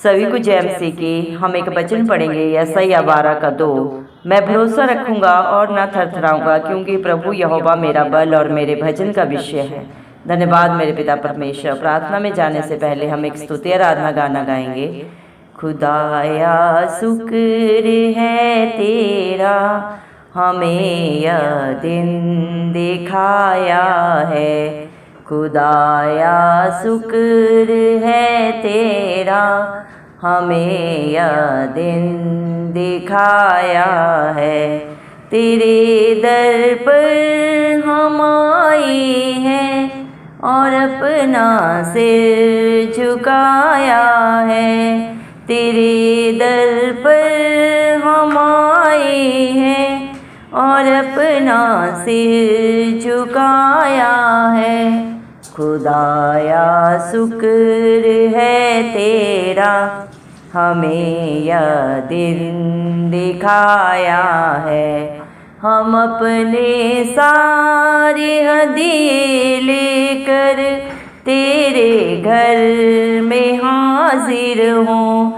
सभी को जय मसीह की। हम एक वचन पढ़ेंगे यशायाह 12:2। मैं भरोसा रखूंगा और न थरथराऊंगा, क्योंकि प्रभु यहोवा मेरा बल और मेरे भजन का विषय है। धन्यवाद मेरे पिता परमेश्वर। प्रार्थना में जाने से पहले हम एक स्तुति आराधना गाना गाएंगे। खुदाया शुक्र है तेरा, हमें यह दिन दिखाया है। खुदाया शुक्र है तेरा, हमें यह दिन दिखाया है। तेरे दर पर हम आए हैं और अपना सिर झुकाया है। तेरे दर पर हम आए हैं और अपना सिर झुकाया है। खुदाया शुक्र है तेरा, हमें यह दिन दिखाया है। हम अपने सारे हदिये लेकर तेरे घर में हाजिर हों।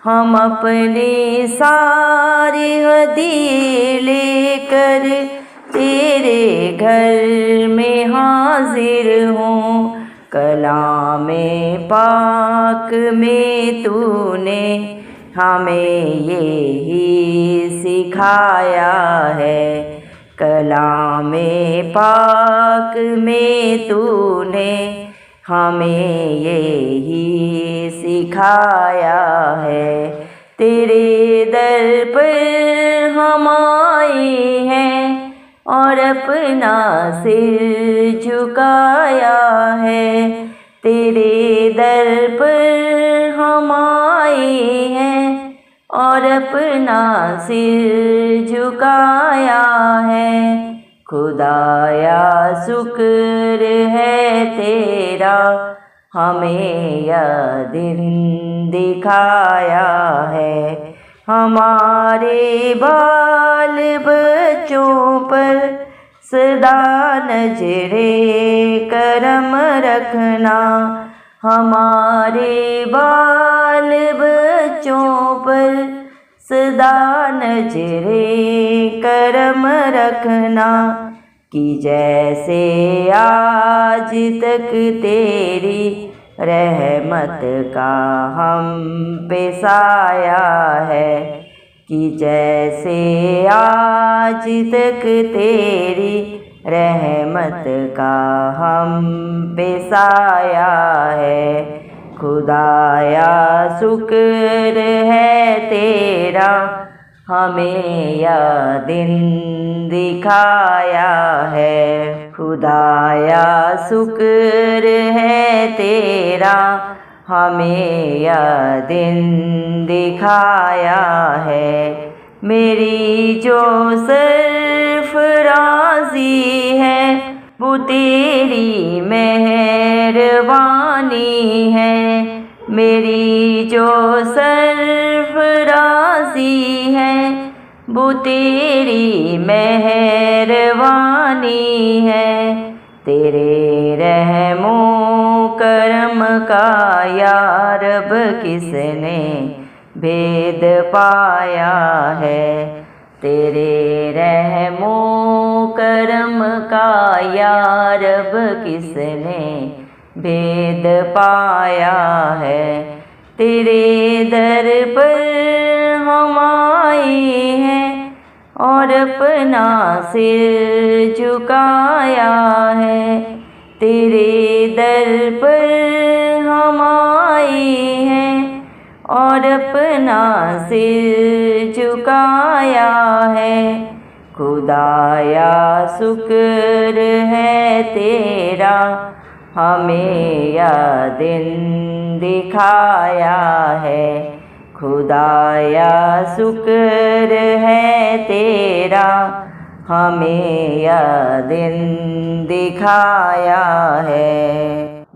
हम अपने सारे हदिये लेकर तेरे घर में हाजिर हों। कलामे पाक में तूने हमें यही सिखाया है। कलामे पाक में तूने हमें यही सिखाया है। तेरे दर पर हम आए हैं और अपना सिर झुकाया है। तेरे दर पर हम आए हैं और अपना सिर झुकाया है। खुदाया शुक्र है तेरा, हमें यह दिन दिखाया है। हमारे बाल बच्चों पर सदा नजरे करम रखना। हमारे बाल बच्चों पर सदा नजरे करम रखना। कि जैसे आज तक तेरी रहमत का हम पे साया है। कि जैसे आज तक तेरी रहमत का हम पे साया है। खुदाया शुक्र है तेरा, हमें यह दिन दिखाया है। खुदाया शुक्र है तेरा, हमें यह दिन दिखाया है। मेरी जो सरफराजी है वो तेरी मेहरबानी है। मेरी जो सरफराजी है वो तेरी मेहरबानी है। तेरे रहमो करम का या रब किसने भेद पाया है। तेरे रहमो करम का या रब किसने भेद पाया है। तेरे दर पर हम आए हैं और अपना सिर झुकाया है। तेरे दर पर हम आए हैं और अपना सिर झुकाया है। खुदाया शुक्र है तेरा, हमें यह दिन दिखाया है। खुदाया शुक्र है तेरा, हमें यह दिन दिखाया है।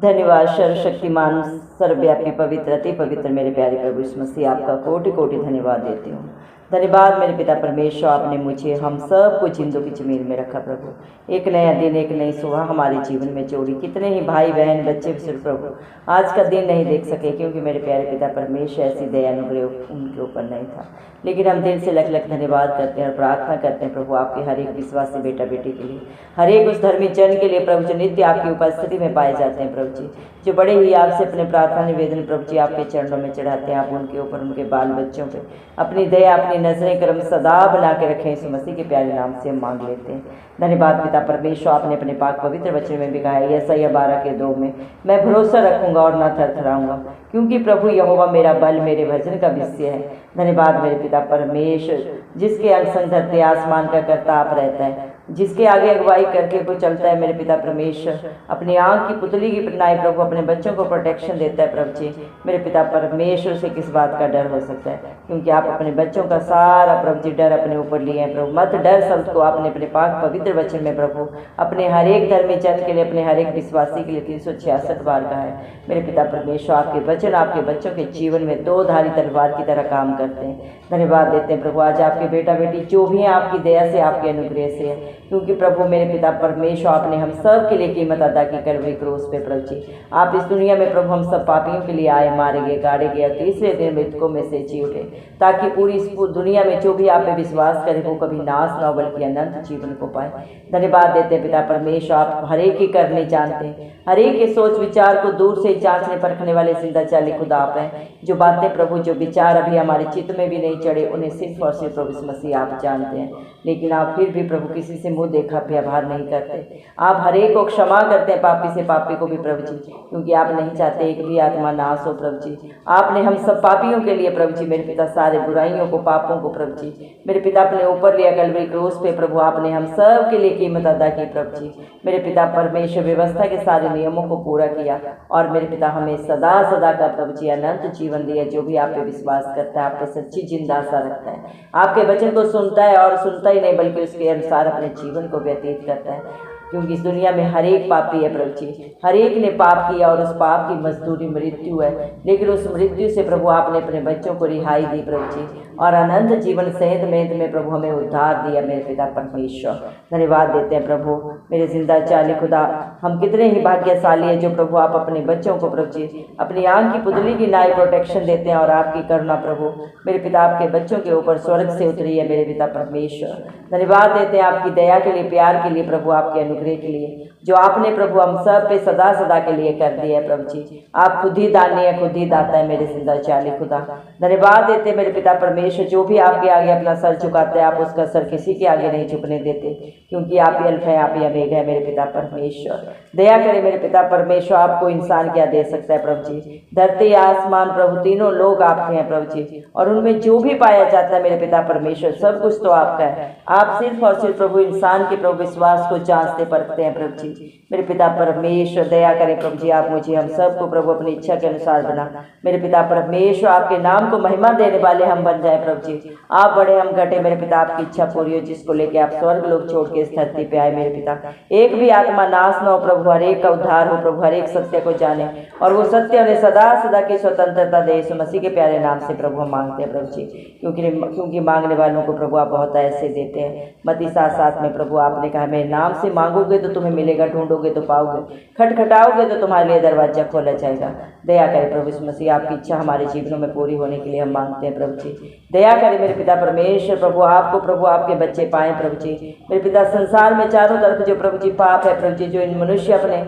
धन्यवाद सर्वशक्तिमान सर्वव्यापी पवित्र अति पवित्र मेरे प्यारे प्रभु यीशु मसीह, आपका कोटि कोटि धन्यवाद देती हूँ। धन्यवाद मेरे पिता परमेश्वर, आपने मुझे हम सब को जिंदों की जमीन में रखा प्रभु। एक नया दिन, एक नई सुबह हमारे जीवन में जोड़ी। कितने ही भाई बहन बच्चे सिर्फ प्रभु आज का दिन नहीं देख सके, क्योंकि मेरे प्यारे पिता परमेश्वर ऐसी दया अनुग्रह उनके ऊपर नहीं था। लेकिन हम दिल से लख लख धन्यवाद करते हैं और प्रार्थना करते हैं प्रभु आपके हर एक विश्वासी बेटा बेटी के लिए, हर एक उस धर्मी जन के लिए प्रभु जो नित्य आपकी उपस्थिति में पाए जाते हैं प्रभु जी, जो बड़े ही आपसे अपने प्रार्थना निवेदन प्रभु जी आपके चरणों में चढ़ाते हैं। आप उनके ऊपर, उनके बाल बच्चों पे अपनी दया, अपनी नजरें करम सदा बना के रखें। यीशु मसीह के प्यारे नाम से हम मांग लेते हैं। धन्यवाद पिता परमेश्वर, आपने अपने पाक पवित्र वचन में भी कहा है यशायाह 12:2 में, मैं भरोसा रखूंगा और न थरथराऊंगा, क्योंकि प्रभु यहोवा मेरा बल, मेरे भजन का विषय है। धन्यवाद मेरे पिता परमेश्वर, जिसके अंग संग धरती आसमान का करता आप रहता है, जिसके आगे अगुवाई करके कोई चलता है मेरे पिता परमेश्वर, अपनी आँख की पुतली की नाई प्रभु अपने बच्चों को प्रोटेक्शन देता है प्रभु जी। मेरे पिता परमेश्वर से किस बात का डर हो सकता है, क्योंकि आप अपने बच्चों का सारा प्रभु जी डर अपने ऊपर लिए हैं प्रभु। मत डर शब्द को आपने अपने पाक पवित्र वचन में प्रभु अपने हर एक धर्मी जन के लिए, अपने हर एक विश्वासी के लिए 366 बार कहा है। मेरे पिता परमेश्वर, आपके वचन आपके बच्चों के जीवन में दो धारी तलवार की तरह काम करते हैं। धन्यवाद देते हैं प्रभु आज आपके बेटा बेटी जो भी हैं आपकी दया से, आपके अनुग्रह से है, क्योंकि प्रभु मेरे पिता परमेश्वर आपने हम सब के लिए कीमत अदा की कलवरी क्रूस पे प्रभु जी। आप इस दुनिया में प्रभु हम सब पापियों के लिए आए, मारे गए, गाड़े गए और तीसरे दिन मृतकों में से जी उठे, ताकि पूरी इस दुनिया में जो भी आप पे विश्वास करे वो कभी नाश न हो बल्कि अनंत जीवन को पाए। धन्यवाद देते हैं पिता परमेश्वर, आप हर एक ही करने जानते हैं, हर एक के सोच विचार को दूर से जांचने परखने वाले जिंदा चाली खुदा आप हैं। जो बातें प्रभु, जो विचार अभी हमारे चित्त में भी नहीं चढ़े, उन्हें सिर्फ और सिर्फ प्रभु मसीह आप जानते हैं। लेकिन आप फिर भी प्रभु किसी से मुंह देखा व्यवहार नहीं करते। आप हर एक को क्षमा करते हैं, पापी से पापी को भी प्रभु जी, क्योंकि आप नहीं चाहते एक भी आत्मा नाश हो प्रभु जी। आपने हम सब पापियों के लिए प्रभु जी मेरे पिता सारे बुराइयों को, पापों को प्रभु जी मेरे पिता अपने ऊपर लिया कलवरी क्रूस पे प्रभु। आपने हम सब के लिए कीमत अदा की प्रभु जी। मेरे पिता परमेश्वर व्यवस्था के सारे नियमों को पूरा किया और मेरे पिता हमें सदा सदा का प्रभु जी अनंत जीवन दिया। जो भी आप पे विश्वास करता है, आप पे सच्ची जिंदा आशा रखता है, आपके वचन को सुनता है और सुनता ही नहीं बल्कि उसके अनुसार अपने जीवन को व्यतीत करता है, क्योंकि इस दुनिया में हर एक पापी है प्रभु जी। हर एक ने पाप किया और उस पाप की मजदूरी मृत्यु है, लेकिन उस मृत्यु से प्रभु आपने अपने बच्चों को रिहाई दी प्रभु जी, और अनंत जीवन सहित में प्रभु हमें उद्धार दिया मेरे पिता परमेश्वर। धन्यवाद देते हैं प्रभु मेरे जिंदा चाली खुदा। हम कितने ही भाग्यशाली है जो प्रभु आप अपने बच्चों को प्रभु जी अपनी आँख की पुतली की नाई प्रोटेक्शन देते हैं, और आपकी करुणा प्रभु मेरे पिता आपके बच्चों के ऊपर स्वर्ग से उतरी है मेरे पिता परमेश्वर। धन्यवाद देते हैं आपकी दया के लिए, प्यार के लिए प्रभु, आपके अनुग्रह के लिए जो आपने प्रभु हम सब पे सदा सदा के लिए कर दिया है प्रभु जी। आप खुद ही दानी है, खुद ही दाता है मेरे जिंदा चाली खुदा। धन्यवाद देते मेरे पिता परमेश्वर, जो भी आपके आगे अपना सर झुकाता है आप उसका सर किसी के आगे नहीं झुकने देते, क्योंकि आप ही अल्फा है, आप ही ओमेगा है मेरे पिता परमेश्वर। दया करे मेरे पिता परमेश्वर, आपको इंसान क्या दे सकता है प्रभु जी। धरती आसमान प्रभु तीनों लोग आपके हैं प्रभु जी, और उनमें जो भी पाया जाता है मेरे पिता परमेश्वर सब कुछ तो आपका है। आप सिर्फ और सिर्फ प्रभु इंसान के प्रभु विश्वास को जांचते परखते हैं प्रभु जी। मेरे पिता परमेश्वर दया करें प्रभु जी, आप मुझे हम सबको प्रभु अपनी इच्छा के अनुसार बना। मेरे पिता परमेश्वर आपके नाम को महिमा देने वाले हम बन जाए प्रभु जी। आप बड़े हम घटे मेरे पिता, आपकी इच्छा पूरी हो, जिसको लेके आप स्वर्ग लोग छोड़ के इस धरती पे आए मेरे पिता। एक भी आत्मा नाश न हो प्रभु, हर एक का उद्धार हो प्रभु, हर एक सत्य को जाने और वो सत्य उन्हें सदा सदा की स्वतंत्रता दे। यीशु मसीह के प्यारे नाम से प्रभु हम मांगते हैं प्रभु जी, क्योंकि मांगने वालों को प्रभु आप बहुत ऐसे देते हैं। मत्ती 7:7 में प्रभु आपने कहा मेरे नाम से मांगोगे तो तुम्हें मिलेगा, ढूंढोगे तो पाओगे, खटखटाओगे तो तुम्हारे लिए दरवाजा खोला जाएगा। दया करे प्रभु यीशु मसीह, आपकी इच्छा हमारे जीवनों में पूरी होने के लिए हम मांगते हैं प्रभु जी। दया करे मेरे पिता परमेश्वर, प्रभु आपको प्रभु आपके बच्चे पाएं प्रभु जी। मेरे पिता संसार में चारों तरफ जो प्रभु जी पाप है प्रभु जी, जो इन मनुष्य अपने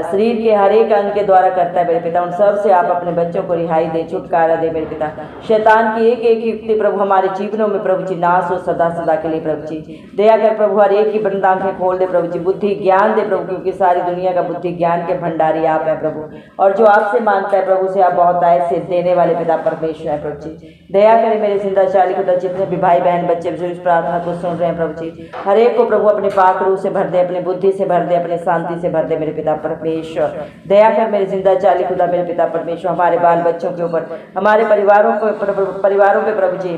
शरीर के हर एक अंग के द्वारा करता है मेरे पिता, उन सब से आप अपने बच्चों को रिहाई दे, छुटकारा दे मेरे पिता। शैतान की एक एक युक्ति प्रभु हमारे जीवनों में प्रभु जी नाश हो सदा सदा के लिए प्रभु जी। दया कर प्रभु हर एक की बंद आंखें खोल दे प्रभु जी, बुद्धि ज्ञान दे प्रभु, क्योंकि सारी दुनिया का बुद्धि ज्ञान के भंडारी आप है प्रभु, और जो आपसे मांगता है प्रभु से आप बहुत ऐसे देने वाले पिता परमेश्वर है प्रभु जी। दया करे मेरे जिंदा चाली खुदा, जितने भी भाई बहन बच्चे जो इस प्रार्थना को सुन रहे हैं प्रभु जी, हर एक को प्रभु अपने पाक रूह से भर दे, अपनी बुद्धि से भर दे, अपने शांति से भर दे मेरे पिता परमेश्वर। दया कर मेरे जिंदा चाली खुदा मेरे पिता परमेश्वर, हमारे बाल बच्चों के ऊपर, हमारे परिवारों पे प्रभु जी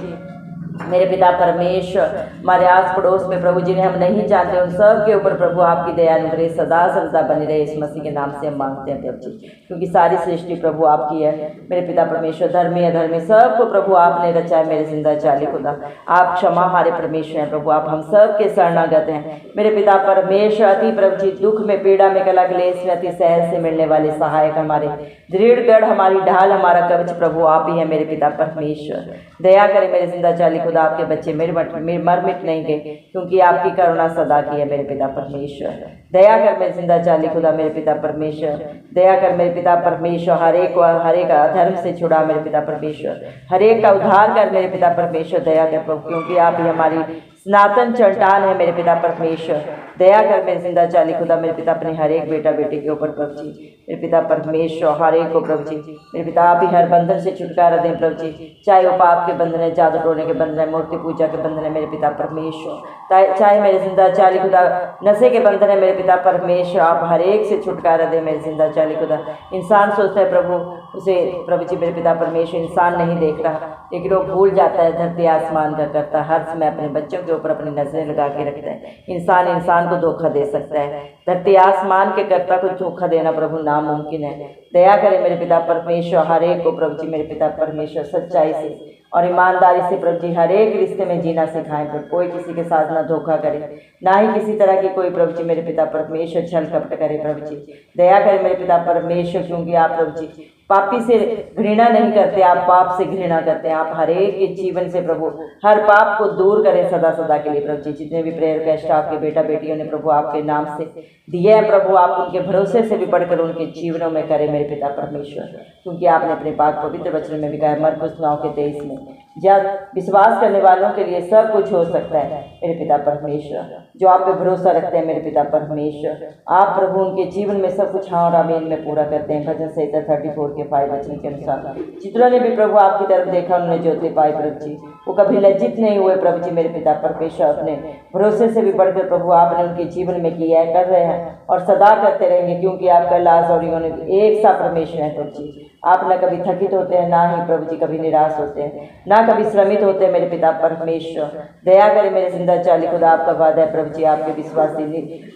मेरे पिता परमेश्वर, हमारे आस पड़ोस में प्रभु जिन्हें हम नहीं जानते उन सब के ऊपर प्रभु आपकी दया अनुग्रह सदा सर्वदा बनी रहे, इस मसीह के नाम से हम मांगते हैं प्रभु जी, क्योंकि सारी सृष्टि प्रभु आपकी है। मेरे पिता परमेश्वर, धर्मी अधर्मी सबको प्रभु आपने रचा है। मेरे जिंदा चाली खुदा, आप क्षमा हमारे परमेश्वर हैं प्रभु, आप हम सब के शरणागत हैं। मेरे पिता परमेश्वर, अति प्रभु जी दुख में, पीड़ा में, कला क्लेश में अति सहज से मिलने वाले सहायक, हमारे दृढ़ गढ़, हमारी ढाल, हमारा कवच प्रभु आप ही है। मेरे पिता परमेश्वर, दया करें मेरे जिंदा चाली खुदा, आपके बच्चे मर मिट नहीं गए, क्योंकि आपकी करुणा सदा की है। मेरे पिता परमेश्वर, दया कर मेरे जिंदा चाली खुदा, मेरे पिता परमेश्वर, दया कर मेरे पिता परमेश्वर, हर एक अधर्म से छुड़ा मेरे पिता परमेश्वर, हर एक का उद्धार कर मेरे पिता परमेश्वर, दया कर प्रभु, क्योंकि आप ही हमारी सनातन चट्टान है। मेरे पिता परमेश्वर, दया कर मेरे जिंदा चाली खुदा, मेरे पिता अपने हर एक बेटा बेटी के ऊपर प्रभु जी, मेरे पिता परमेश्वर, हर एक को प्रभु जी, मेरे पिता आप ही हर बंधन से छुटकारा दें प्रभु जी, चाहे वो पाप के बंधन है, जादू टोने के बंधन है, मूर्ति पूजा के बंधन है। मेरे पिता परमेश्वर, चाहे मेरे जिंदा चाली खुदा नशे के बंधन है। मेरे पिता परमेश्वर, आप हर एक से छुटकारा दें मेरे जिंदा चाली खुदा। इंसान सोचता है प्रभु उसे प्रभु जी, मेरे पिता परमेश्वर, इंसान नहीं देख रहा, लेकिन वो भूल जाता है धरती आसमान का करता, हर समय अपने बच्चों के ऊपर अपनी नजरें लगा के रखता है। इंसान को धोखा दे सकता है, धरती आसमान के कर्ता को धोखा देना प्रभु नामुमकिन है। दया करें मेरे पिता परमेश्वर, हर एक को प्रभु जी, मेरे पिता परमेश्वर, सच्चाई से और ईमानदारी से प्रभु जी हर एक रिश्ते में जीना सिखाएं प्रभु, कोई किसी के साथ ना धोखा करे, ना ही किसी तरह की कोई प्रभु जी मेरे पिता परमेश्वर छल कपट करे प्रभु जी। दया करें मेरे पिता परमेश्वर, क्योंकि आप प्रभु जी पापी से घृणा नहीं करते, आप पाप से घृणा करते हैं। आप हर एक के जीवन से प्रभु हर पाप को दूर करें सदा सदा के लिए प्रभु जी। जितने भी प्रेयर कैस्ट आपके बेटा बेटियों ने प्रभु आपके नाम से दिए हैं प्रभु, आप उनके भरोसे से भी बढ़कर उनके जीवनों में करें मेरे पिता परमेश्वर, क्योंकि आपने अपने पाक पवित्र वचन में भी कहा, मरकुस 9:23 में, जब विश्वास करने वालों के लिए सब कुछ हो सकता है। मेरे पिता परमेश्वर, जो आप पे भरोसा रखते हैं मेरे पिता परमेश्वर, आप प्रभु उनके जीवन में सब कुछ हाँ और आमीन में पूरा करते हैं। भजन संहिता 34:5 वचन के अनुसार, जितनों ने भी प्रभु आपकी तरफ देखा उन्होंने ज्योति पाई प्रभु जी, वो कभी लज्जित नहीं हुए प्रभु जी। मेरे पिता परमेश्वर, अपने भरोसे से भी बढ़कर प्रभु आपने उनके जीवन में किया है, कर रहे हैं और सदा करते रहेंगे, क्योंकि आपका लाज और एक सा परमेश्वर है प्रभु जी। आप न कभी थकित होते हैं, ना ही प्रभु जी कभी निराश होते हैं, ना कभी श्रमित होते हैं। मेरे पिता परमेश्वर, दया करें मेरे जिंदा चाली खुदा, आपका वादा है प्रभु जी, आपके विश्वासी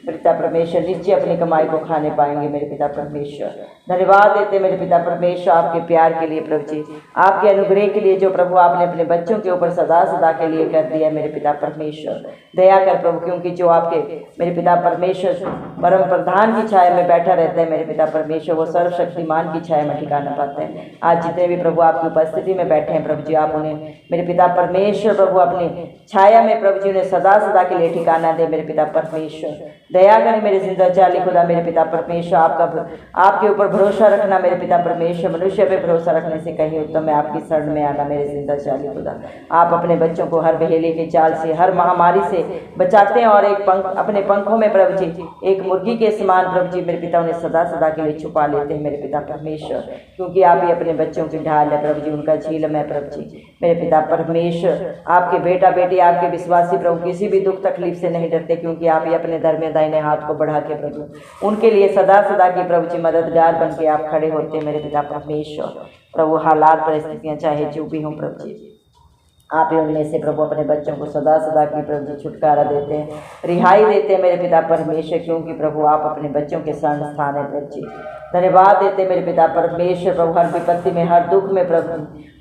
पिता परमेश्वर निश्चय अपनी कमाई को खाने पाएंगे। मेरे पिता परमेश्वर, धन्यवाद देते मेरे पिता परमेश्वर आपके प्यार के लिए प्रभु जी, आपके अनुग्रह के लिए जो प्रभु आपने अपने बच्चों के ऊपर सदा सदा के लिए कर दिया। मेरे पिता परमेश्वर, दया कर प्रभु, क्योंकि जो आपके मेरे पिता परमेश्वर परम प्रधान की छाया में बैठा रहता है मेरे पिता परमेश्वर, वो सर्वशक्तिमान की छाया में ठिकाना पाते हैं। आज जितने भी प्रभु आपकी उपस्थिति में बैठे हैं प्रभु जी, आप उन्हें मेरे पिता परमेश्वर प्रभु अपनी छाया में प्रभु जी उन्हें सदा सदा के लिए ठिकाना दे। मेरे पिता परमेश्वर, दया करें मेरे जिंदा चाली खुदा, मेरे पिता परमेश्वर, आपके ऊपर भरोसा रखना मेरे पिता परमेश्वर, मनुष्य पे भरोसा रखने से कहीं उत्तम है आपकी शरण में आना। मेरे जिंदा चाली खुदा, आप अपने बच्चों को हर बहेली के चाल से, हर महामारी से बचाते हैं, और एक अपने पंखों में प्रभु जी एक मुर्गी के समान प्रभु जी मेरे पिता उन्हें सदा सदा के लिए छुपा लेते हैं। मेरे पिता परमेश्वर, क्योंकि आप ही अपने बच्चों की ढाल है प्रभु जी, उनका झीलम है प्रभु जी। मेरे पिता परमेश्वर, आपके बेटा बेटी, आपके विश्वासी प्रभु किसी भी दुख तकलीफ से नहीं डरते, क्योंकि आप ही अपने धर्म में दाहिने हाथ को बढ़ा के प्रभु उनके लिए सदा सदा की प्रभु जी मददगार बन के आप खड़े होते हैं। मेरे पिता परमेश्वर, प्रभु हालात परिस्थितियां चाहे जो भी हों प्रभु जी, आप ही उनमें से प्रभु अपने बच्चों को सदा सदा की प्रभु जी छुटकारा देते हैं, रिहाई देते हैं मेरे पिता परमेश्वर, क्योंकि प्रभु आप अपने बच्चों के शरण स्थान है प्रभु जी। धन्यवाद देते मेरे पिता परमेश्वर, प्रभु हर विपत्ति में, हर दुख में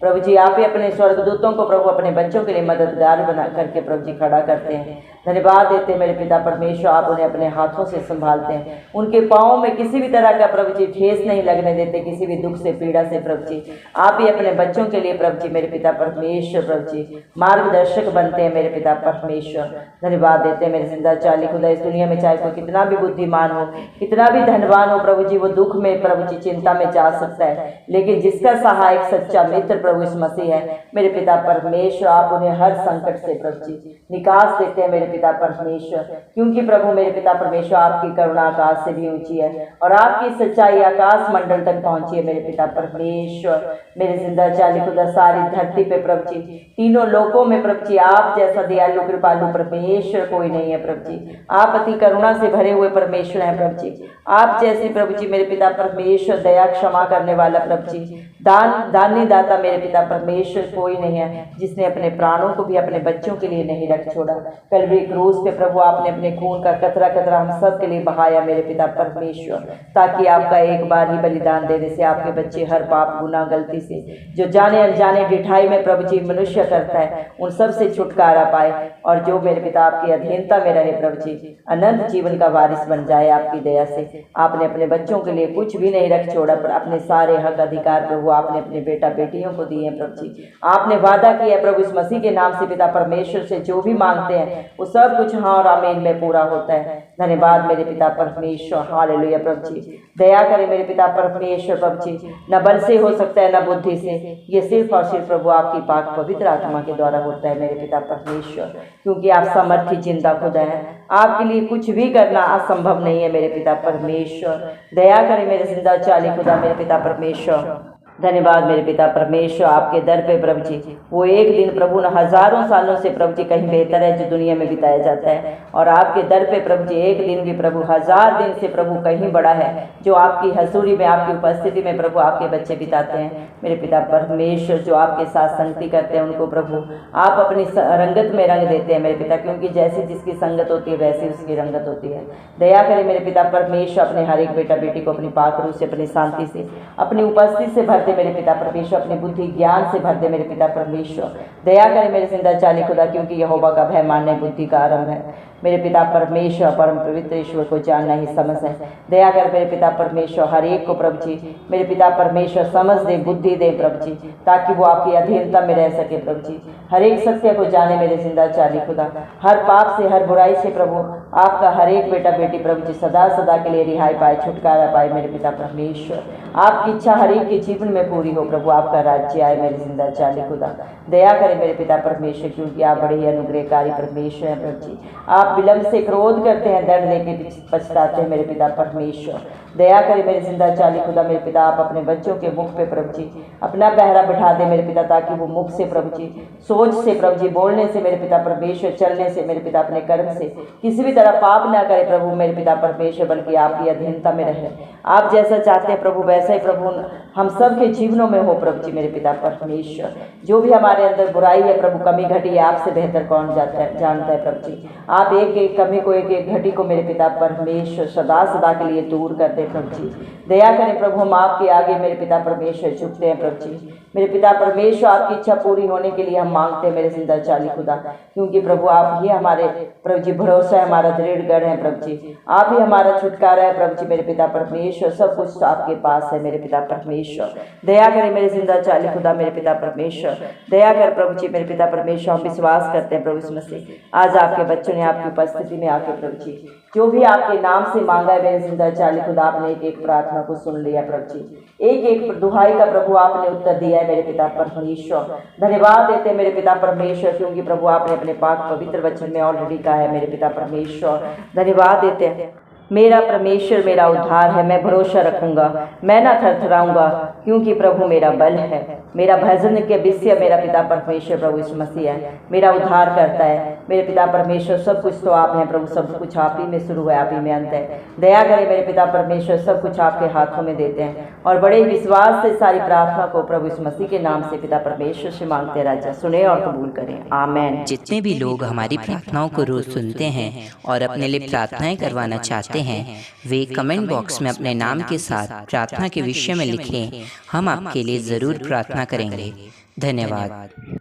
प्रभु जी आप ही अपने स्वर्गदूतों को प्रभु अपने बच्चों के लिए मददगार बना करके प्रभु जी खड़ा करते हैं। धन्यवाद देते मेरे पिता परमेश्वर, आप उन्हें अपने हाथों से संभालते हैं, उनके पाँव में किसी भी तरह का प्रभु जी ठेस नहीं लगने देते, किसी भी दुख से पीड़ा से प्रभु जी आप ही अपने बच्चों के लिए प्रभु जी मेरे पिता परमेश्वर प्रभु जी मार्गदर्शक बनते हैं। मेरे पिता परमेश्वर, धन्यवाद देते हैं मेरे जिंदा चाली खुदा, इस दुनिया में चाहे कोई कितना भी बुद्धिमान हो, कितना भी धनवान हो प्रभु जी, वो दुख में प्रभु जी चिंता में जा सकता है, लेकिन जिसका सहायक सच्चा मित्र प्रभु इस मसीह है। मेरे पिता परमेश्वर, आप उन्हें हर संकट से प्रभु जी निकास देते हैं मेरे पिता परमेश्वर, क्योंकि प्रभु मेरे पिता परमेश्वर आपकी करुणा आकाश से भी ऊंची है और आपकी सच्चाई आकाश मंडल तक पहुंची है। मेरे पिता परमेश्वर, मेरे जिंदा चाली खुदा, सारी धरती पे प्रभु जी तीनों लोकों में प्रभु जी आप जैसा दयालु कृपालु परमेश्वर कोई नहीं है प्रभु जी। आप अति करुणा से भरे हुए परमेश्वर हैं प्रभु जी। आप जैसे प्रभु जी मेरे पिता परमेश्वर दया क्षमा करने वाला प्रभु जी दानी दाता मेरे पिता परमेश्वर कोई नहीं है, जिसने अपने प्राणों को भी अपने बच्चों के लिए नहीं रख छोड़ा। कल्वरी क्रूस पे प्रभु आपने अपने खून का कतरा कतरा हम सब के लिए बहाया मेरे पिता परमेश्वर, ताकि आपका एक बार ही बलिदान देने से आपके बच्चे हर पाप गुनाह गलती से जो जाने अनजाने ढिठाई में प्रभु जी मनुष्य करता है उन सब से छुटकारा पाए, और जो मेरे पिता आपकी अधीनता में रहे प्रभु जी अनंत जीवन का वारिस बन जाए। आपकी दया से आपने अपने बच्चों के लिए कुछ भी नहीं रख छोड़ा, पर अपने सारे हक अधिकार प्रभु आपने अपने बेटा बेटियों को दिए प्रभु जी। आपने वादा किया प्रभु इस मसीह के नाम से पिता परमेश्वर से जो भी मांगते हैं वो सब कुछ हाँ और आमीन में पूरा होता है। धन्यवाद मेरे पिता परमेश्वर, हालेलुया प्रभु जी। दया करें मेरे पिता परमेश्वर प्रभु जी, न बल से हो सकता है न बुद्धि से, ये सिर्फ और सिर्फ प्रभु आपकी पाक पवित्र आत्मा के द्वारा होता है मेरे पिता परमेश्वर, क्योंकि आप सामर्थ्य जिंदा खुदा है। आपके लिए कुछ भी करना असंभव नहीं है मेरे पिता परमेश्वर। दया करें मेरे जिंदा चाली खुदा मेरे पिता परमेश्वर। धन्यवाद मेरे पिता परमेश्वर, आपके दर पे प्रभु जी वो एक दिन प्रभु न हजारों सालों से प्रभु जी कहीं बेहतर है जो दुनिया में बिताया जाता है, और आपके दर पे प्रभु जी एक दिन भी प्रभु हजार दिन से प्रभु कहीं बड़ा है जो आपकी हजूरी में आपकी उपस्थिति में प्रभु आपके बच्चे बिताते हैं मेरे पिता परमेश्वर। जो आपके साथ संगति करते हैं उनको प्रभु आप अपनी रंगत में रंग देते हैं मेरे पिता, क्योंकि जैसी जिसकी संगत होती है वैसी उसकी रंगत होती है। दया करें मेरे पिता परमेश्वर, अपने हर एक बेटा बेटी को अपनी पाक रूह से अपनी शांति से अपनी उपस्थिति से भर मेरे पिता परमेश्वर, अपनी बुद्धि ज्ञान से भर दे मेरे पिता परमेश्वर। दया करें मेरे जिंदा चाली खुदा, क्योंकि यहोवा का भय मानने बुद्धि का आरंभ है मेरे पिता परमेश्वर। परम पवित्र ईश्वर को जानना ही समझ है। दया कर मेरे पिता परमेश्वर हर एक को प्रभु जी मेरे पिता परमेश्वर समझ दे, बुद्धि दे प्रभु जी, ताकि वो आपकी अधीनता में रह सके प्रभु जी। हर एक सत्य को जाने मेरे जिंदा चाली खुदा, हर पाप से हर बुराई से प्रभु आपका हर एक बेटा बेटी प्रभु जी सदा सदा के लिए रिहाई पाए, छुटकारा पाए मेरे पिता परमेश्वर। आपकी इच्छा हर एक के जीवन में पूरी हो प्रभु, आपका राज्य आए मेरे जिंदा चाली खुदा। दया करें मेरे पिता परमेश्वर, क्योंकि आप बड़े ही अनुग्रहकारी परमेश्वर हैं प्रभु जी। आप विलंब से क्रोध करते हैं, दंड लेके पछताते हैं मेरे पिता परमेश्वर। दया करें मेरे जिंदा चाली खुदा मेरे पिता, आप अपने बच्चों के मुख पे प्रभु जी अपना पहरा बिठा दे मेरे पिता, ताकि वो मुख से प्रभु जी सोच से प्रभु जी बोलने से मेरे पिता परमेश्वर, चलने से मेरे पिता अपने कर्म से किसी भी तरह पाप ना करे प्रभु मेरे पिता परमेश्वर, बल्कि आपकी अधीनता में रहे। आप जैसा चाहते हैं प्रभु वैसा ही प्रभु हम सब के जीवनों में हो प्रभु जी मेरे पिता परमेश्वर। जो भी हमारे अंदर बुराई है प्रभु, कमी घटी है, आपसे बेहतर कौन जानता है प्रभु जी। आप एक एक कमी को एक एक घटी को मेरे पिता परमेश्वर सदा सदा के लिए दूर कर दे प्रभु जी। दया करें प्रभु, हम आपके आगे मेरे पिता परमेश्वर झुकते हैं प्रभु जी मेरे पिता परमेश्वर। आपकी इच्छा पूरी होने के लिए हम मांगते हैं मेरे जिंदा चाली खुदा, क्योंकि प्रभु आप ही हमारे प्रभु जी भरोसा है, हमारा दृढ़ गढ़ है प्रभु जी। आप ही हमारा छुटकारा है प्रभु जी मेरे पिता परमेश्वर। सब कुछ तो आपके पास है मेरे पिता परमेश्वर। दया करें मेरे जिंदा चाली खुदा मेरे पिता परमेश्वर। दया कर प्रभु जी मेरे पिता परमेश्वर। हम विश्वास करते हैं प्रभु इसमें से आज आपके बच्चों ने आपकी उपस्थिति में आके प्रभु जी जो भी आपके नाम से मांगा है मेरे जिंदा चाली खुदा, आपने एक एक प्रार्थना को सुन लिया प्रभु जी। एक एक दुहाई का प्रभु आपने उत्तर दिया है मेरे पिता परमेश्वर। धन्यवाद देते हैं मेरे पिता परमेश्वर, क्योंकि प्रभु आपने अपने पाक पवित्र वचन में ऑलरेडी कहा है मेरे पिता परमेश्वर। धन्यवाद देते हैं मेरा परमेश्वर मेरा उद्धार है, मैं भरोसा रखूंगा, मैं ना थरथराऊंगा, क्योंकि प्रभु मेरा बल है। मेरा भजन के विषय मेरा पिता परमेश्वर प्रभु यीशु मसीह है, मेरा उद्धार करता है मेरे पिता परमेश्वर। सब कुछ तो आप हैं प्रभु, सब कुछ आप ही में शुरू है, आप ही में अंत है। दया करें मेरे पिता परमेश्वर, सब कुछ आपके हाथों में देते हैं और बड़े विश्वास से सारी प्रार्थना को प्रभु यीशु मसीह के नाम से पिता परमेश्वर से मांगते राजा सुने और कबूल करें, आमीन। जितने भी लोग हमारी प्रार्थनाओं को रोज सुनते हैं और अपने लिए प्रार्थनाएं करवाना चाहते हैं, वे कमेंट बॉक्स में अपने नाम के साथ प्रार्थना के विषय में लिखें। हम आपके लिए जरूर प्रार्थना करेंगे। धन्यवाद।